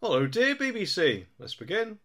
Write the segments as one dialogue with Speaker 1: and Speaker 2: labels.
Speaker 1: Hello dear BBC, let's begin.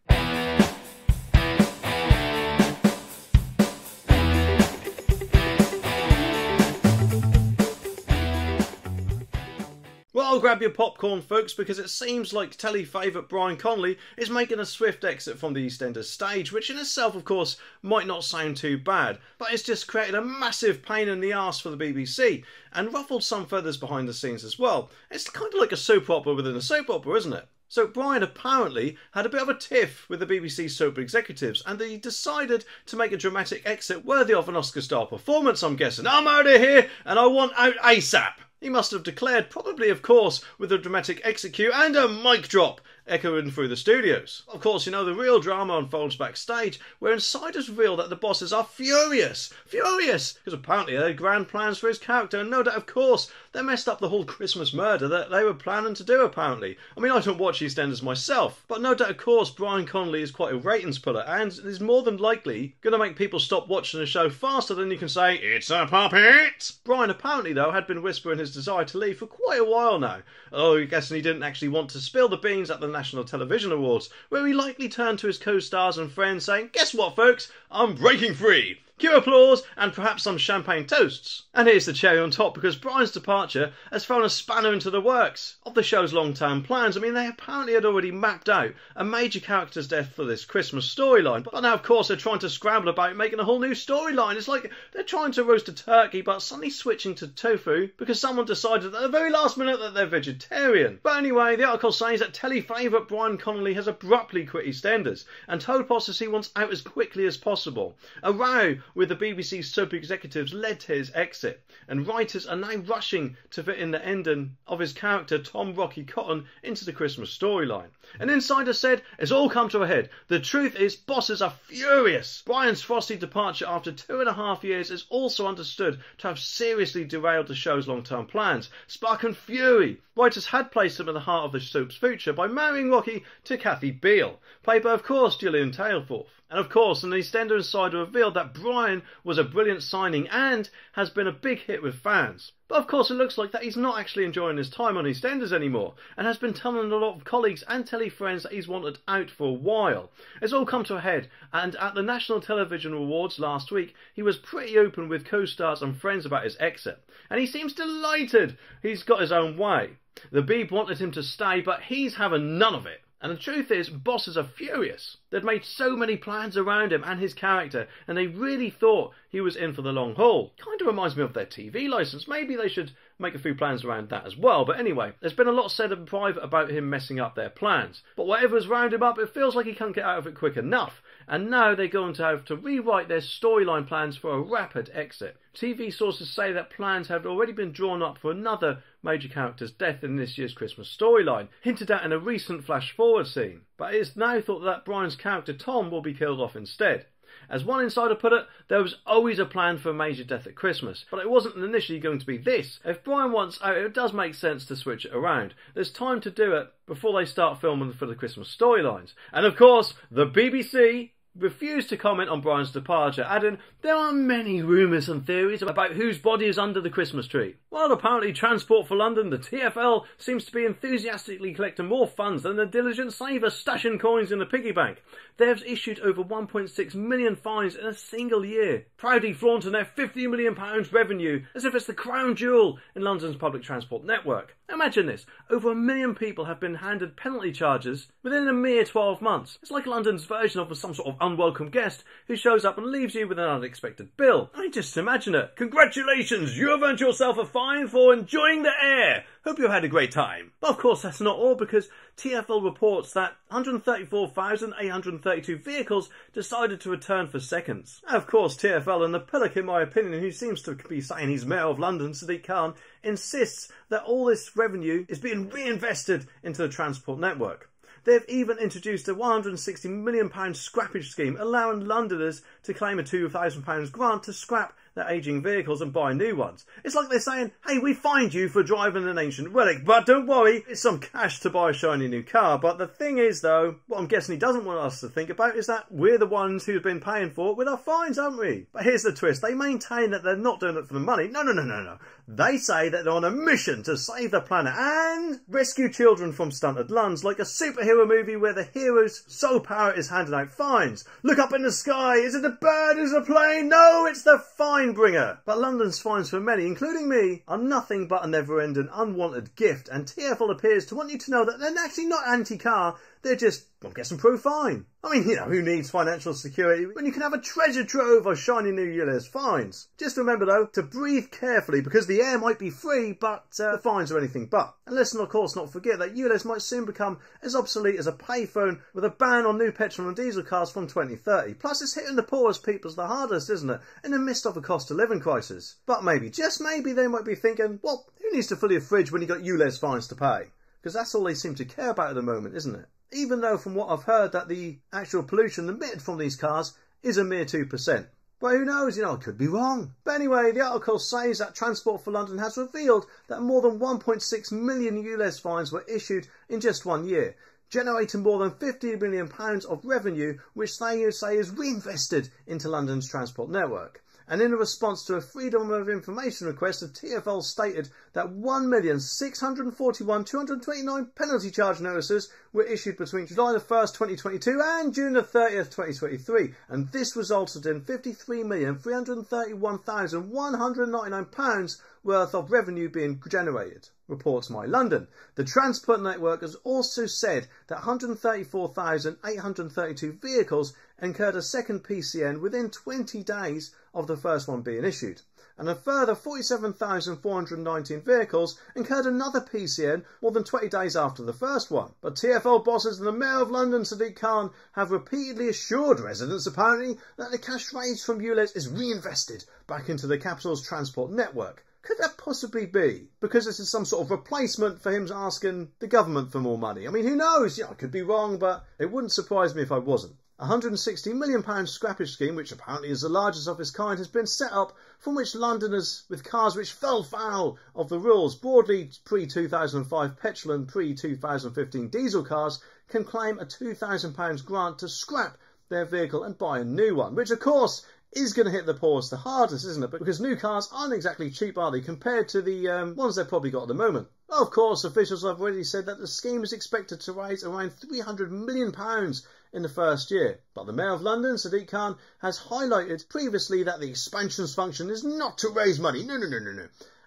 Speaker 1: Well, grab your popcorn folks, because it seems like telly favourite Brian Conley is making a swift exit from the EastEnders stage, which in itself of course might not sound too bad, but it's just created a massive pain in the arse for the BBC and ruffled some feathers behind the scenes as well. It's kind of like a soap opera within a soap opera, isn't it? So Brian apparently had a bit of a tiff with the BBC soap executives, and he decided to make a dramatic exit worthy of an Oscar-style performance, I'm guessing. I'm out of here and I want out ASAP. He must have declared, probably of course, with a dramatic execute and a mic drop echoing through the studios. Of course, you know, the real drama unfolds backstage, where insiders reveal that the bosses are furious, because apparently they had grand plans for his character, and no doubt, of course, they messed up the whole Christmas murder that they were planning to do, apparently. I mean, I don't watch EastEnders myself, but no doubt, of course, Brian Conley is quite a ratings puller, and is more than likely going to make people stop watching the show faster than you can say, "It's a puppet!" Brian apparently, though, had been whispering his desire to leave for quite a while now. Oh, I guess he didn't actually want to spill the beans at the National Television Awards, where he likely turned to his co-stars and friends saying, "Guess what folks, I'm breaking free." Cue applause and perhaps some champagne toasts. And here's the cherry on top, because Brian's departure has thrown a spanner into the works of the show's long-term plans. I mean, they apparently had already mapped out a major character's death for this Christmas storyline, but now of course they're trying to scramble about making a whole new storyline. It's like they're trying to roast a turkey but suddenly switching to tofu because someone decided at the very last minute that they're vegetarian. But anyway, the article says that telly favourite Brian Conley has abruptly quit EastEnders and told bosses he wants out as quickly as possible. A row with the BBC soap executives led to his exit, and writers are now rushing to fit in the ending of his character Tom Rocky Cotton into the Christmas storyline. An insider said, "It's all come to a head. The truth is, bosses are furious." Brian's frosty departure after 2.5 years is also understood to have seriously derailed the show's long-term plans, sparking fury. Writers had placed him at the heart of the soap's future by marrying Rocky to Kathy Beale, played by, of course, Gillian Tailforth. And of course, an EastEnders insider revealed that Brian was a brilliant signing and has been a big hit with fans. But of course, it looks like that he's not actually enjoying his time on EastEnders anymore, and has been telling a lot of colleagues and telly friends that he's wanted out for a while. It's all come to a head, and at the National Television Awards last week, he was pretty open with co-stars and friends about his exit. And he seems delighted he's got his own way. The Beeb wanted him to stay, but he's having none of it. And the truth is, bosses are furious. They'd made so many plans around him and his character, and they really thought he was in for the long haul. Kind of reminds me of their TV licence. Maybe they should make a few plans around that as well. But anyway, there's been a lot said in private about him messing up their plans. But whatever's round him up, it feels like he can't get out of it quick enough. And now they're going to have to rewrite their storyline plans for a rapid exit. TV sources say that plans have already been drawn up for another major character's death in this year's Christmas storyline, hinted at in a recent flash-forward scene. But it is now thought that Brian's character Tom will be killed off instead. As one insider put it, there was always a plan for a major death at Christmas, but it wasn't initially going to be this. If Brian wants out, it does make sense to switch it around. There's time to do it before they start filming for the Christmas storylines. And of course, the BBC refused to comment on Brian's departure, adding, "There are many rumours and theories about whose body is under the Christmas tree." Well, apparently Transport for London, the TFL, seems to be enthusiastically collecting more funds than the diligent saver stashing coins in the piggy bank. They've issued over 1.6 million fines in a single year, proudly flaunting their £50 million revenue as if it's the crown jewel in London's public transport network. Imagine this, over 1 million people have been handed penalty charges within a mere 12 months. It's like London's version of some sort of unwelcome guest who shows up and leaves you with an unexpected bill. I mean, just imagine it. Congratulations, you have earned yourself a fine for enjoying the air. Hope you had a great time. But of course that's not all, because TFL reports that 134,832 vehicles decided to return for seconds. Of course TFL, and the pillock in my opinion, who seems to be saying he's Mayor of London, Sadiq Khan, insists that all this revenue is being reinvested into the transport network. They've even introduced a £160 million scrappage scheme, allowing Londoners to claim a £2,000 grant to scrap their ageing vehicles and buy new ones. It's like they're saying, hey, we fined you for driving an ancient relic, but don't worry, it's some cash to buy a shiny new car. But the thing is, though, what I'm guessing he doesn't want us to think about is that we're the ones who've been paying for it with our fines, aren't we? But here's the twist. They maintain that they're not doing it for the money. No. They say that they're on a mission to save the planet and rescue children from stunted lungs, like a superhero movie where the hero's sole power is handing out fines. Look up in the sky. Is it a bird? Is it a plane? No, it's the fine bringer. But London's fines for many, including me, are nothing but a never-ending unwanted gift, and TFL appears to want you to know that they're actually not anti-car. They're just, I'm guessing, pro-fine. I mean, you know, who needs financial security when you can have a treasure trove of shiny new Ulez fines? Just remember, though, to breathe carefully, because the air might be free, but the fines are anything but. And let's, of course, not forget that Ulez might soon become as obsolete as a payphone, with a ban on new petrol and diesel cars from 2030. Plus, it's hitting the poorest peoples the hardest, isn't it? In the midst of a cost of living crisis. But maybe, just maybe, they might be thinking, well, who needs to fill your fridge when you got Ulez fines to pay? Because that's all they seem to care about at the moment, isn't it? Even though, from what I've heard, that the actual pollution emitted from these cars is a mere 2%. But who knows, you know, I could be wrong. But anyway, the article says that Transport for London has revealed that more than 1.6 million Ulez fines were issued in just 1 year, generating more than £50 million of revenue, which they say is reinvested into London's transport network. And in a response to a Freedom of Information request, the TFL stated that 1,641,229 penalty charge notices were issued between July the 1st, 2022 and June the 30th, 2023. And this resulted in £53,331,199 worth of revenue being generated, reports My London. The Transport Network has also said that 134,832 vehicles incurred a second PCN within 20 days of the first one being issued, and a further 47,419 vehicles incurred another PCN more than 20 days after the first one. But TFL bosses and the Mayor of London, Sadiq Khan, have repeatedly assured residents, apparently, that the cash raised from Ulez is reinvested back into the capital's transport network. Could that possibly be because this is some sort of replacement for him asking the government for more money? I mean, who knows? Yeah, I could be wrong, but it wouldn't surprise me if I wasn't. A £160 million scrappage scheme, which apparently is the largest of its kind, has been set up, from which Londoners with cars which fell foul of the rules, broadly pre-2005 petrol and pre-2015 diesel cars, can claim a £2,000 grant to scrap their vehicle and buy a new one, which of course is going to hit the poorest the hardest, isn't it? Because new cars aren't exactly cheap, are they, compared to the ones they've probably got at the moment. Well, of course, officials have already said that the scheme is expected to raise around £300 million in the first year. But the Mayor of London, Sadiq Khan, has highlighted previously that the expansions function is not to raise money. No.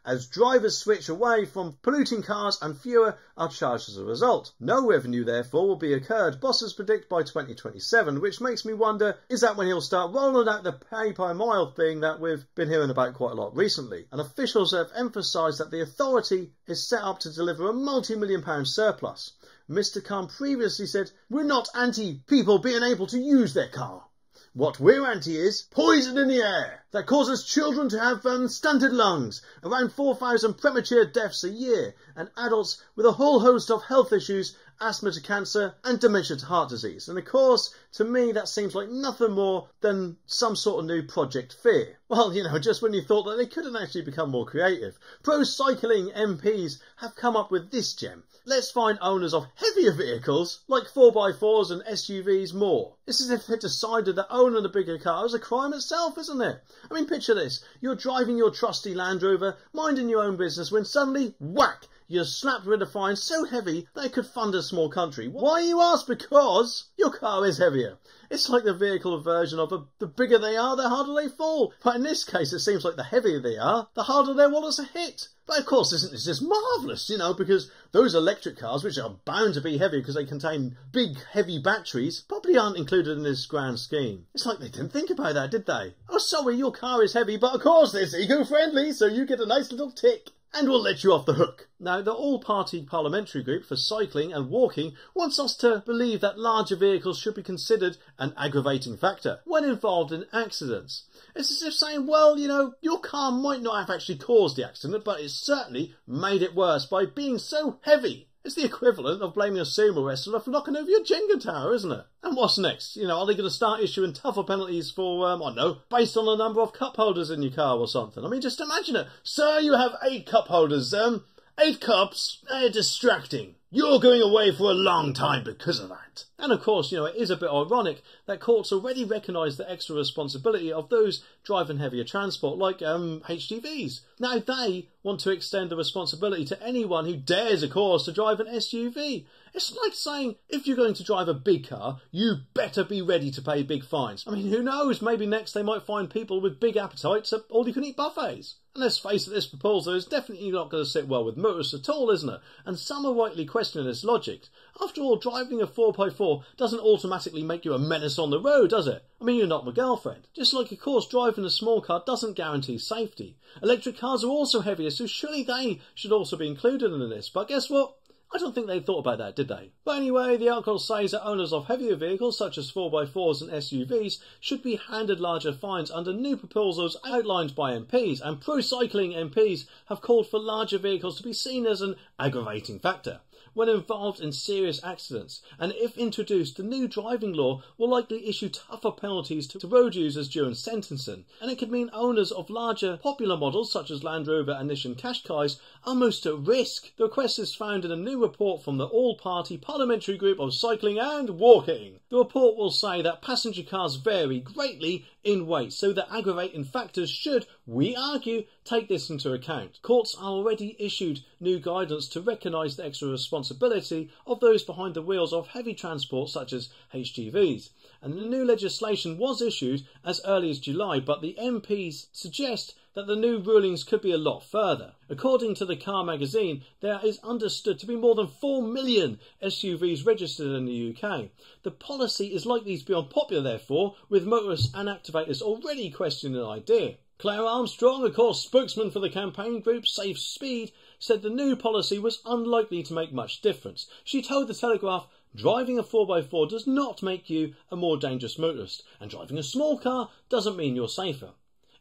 Speaker 1: As drivers switch away from polluting cars and fewer are charged as a result. No revenue, therefore, will be incurred, bosses predict, by 2027, which makes me wonder, is that when he'll start rolling out the pay per mile thing that we've been hearing about quite a lot recently? And officials have emphasised that the authority is set up to deliver a multi-million-pound surplus. Mr. Khan previously said, "We're not anti-people being able to use their car. What we're anti is poison in the air that causes children to have stunted lungs, around 4,000 premature deaths a year, and adults with a whole host of health issues, asthma to cancer and dementia to heart disease." And of course, to me, that seems like nothing more than some sort of new Project Fear. Well, you know, just when you thought that they couldn't actually become more creative, pro-cycling MPs have come up with this gem. Let's find owners of heavier vehicles, like 4x4s and SUVs, more. It's as if they decided that owning a bigger car is a crime itself, isn't it? I mean, picture this. You're driving your trusty Land Rover, minding your own business, when suddenly, whack, you're slapped with a fine so heavy that it could fund a small country. Why, you ask? Because your car is heavier. It's like the vehicle version of the bigger they are, the harder they fall. But in this case, it seems like the heavier they are, the harder their wallets are hit. But of course, isn't this just marvellous, you know, because those electric cars, which are bound to be heavy because they contain big, heavy batteries, probably aren't included in this grand scheme. It's like they didn't think about that, did they? Oh, sorry, your car is heavy, but of course it's eco-friendly, so you get a nice little tick. And we'll let you off the hook. Now, the all-party parliamentary group for cycling and walking wants us to believe that larger vehicles should be considered an aggravating factor when involved in accidents. It's as if saying, well, you know, your car might not have actually caused the accident, but it certainly made it worse by being so heavy. It's the equivalent of blaming a sumo wrestler for knocking over your Jenga tower, isn't it? And what's next? You know, are they going to start issuing tougher penalties for, I don't know, based on the number of cup holders in your car or something? I mean, just imagine it. Sir, you have 8 cup holders. 8 cups? They're distracting. You're going away for a long time because of that. And of course, you know, it is a bit ironic that courts already recognise the extra responsibility of those driving heavier transport, like HGVs. Now they want to extend the responsibility to anyone who dares, of course, to drive an SUV. It's like saying, if you're going to drive a big car, you better be ready to pay big fines. I mean, who knows, maybe next they might find people with big appetites at all-you-can-eat buffets. And let's face it, this proposal is definitely not going to sit well with motorists at all, isn't it? And some are rightly questioning its logic. After all, driving a 4x4 doesn't automatically make you a menace on the road, does it? I mean, you're not my girlfriend. Just like, of course, driving a small car doesn't guarantee safety. Electric cars are also heavier, so surely they should also be included in this. But guess what? I don't think they thought about that, did they? But anyway, the article says that owners of heavier vehicles such as 4x4s and SUVs should be handed larger fines under new proposals outlined by MPs, and pro-cycling MPs have called for larger vehicles to be seen as an aggravating factor when involved in serious accidents, and if introduced, the new driving law will likely issue tougher penalties to road users during sentencing, and it could mean owners of larger popular models such as Land Rover and Nissan Qashqais are most at risk. The request is found in a new report from the All-Party Parliamentary Group of Cycling and Walking. The report will say that passenger cars vary greatly in weight, so the aggravating factors should, we argue, take this into account. Courts are already issued new guidance to recognise the extra responsibility of those behind the wheels of heavy transport such as HGVs. And the new legislation was issued as early as July, but the MPs suggest that the new rulings could be a lot further. According to the Car magazine, there is understood to be more than 4 million SUVs registered in the UK. The policy is likely to be unpopular, therefore, with motorists and activators already questioning the idea. Claire Armstrong, of course spokesman for the campaign group Safe Speed, said the new policy was unlikely to make much difference. She told the Telegraph, driving a 4x4 does not make you a more dangerous motorist, and driving a small car doesn't mean you're safer.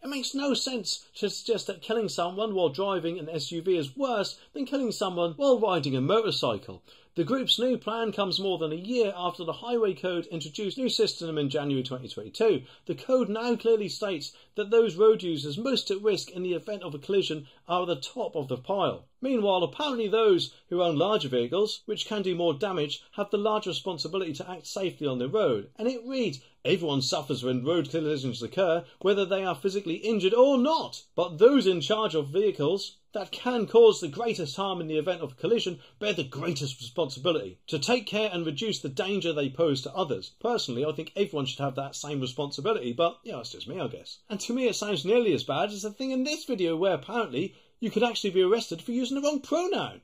Speaker 1: It makes no sense to suggest that killing someone while driving an SUV is worse than killing someone while riding a motorcycle. The group's new plan comes more than a year after the Highway Code introduced a new system in January 2022. The code now clearly states that those road users most at risk in the event of a collision are at the top of the pile. Meanwhile, apparently those who own larger vehicles, which can do more damage, have the large responsibility to act safely on the road. And it reads, everyone suffers when road collisions occur, whether they are physically injured or not. But those in charge of vehicles that can cause the greatest harm in the event of a collision bear the greatest responsibility to take care and reduce the danger they pose to others. Personally, I think everyone should have that same responsibility, but yeah, that's just me, I guess. And to me, it sounds nearly as bad as the thing in this video where apparently you could actually be arrested for using the wrong pronoun.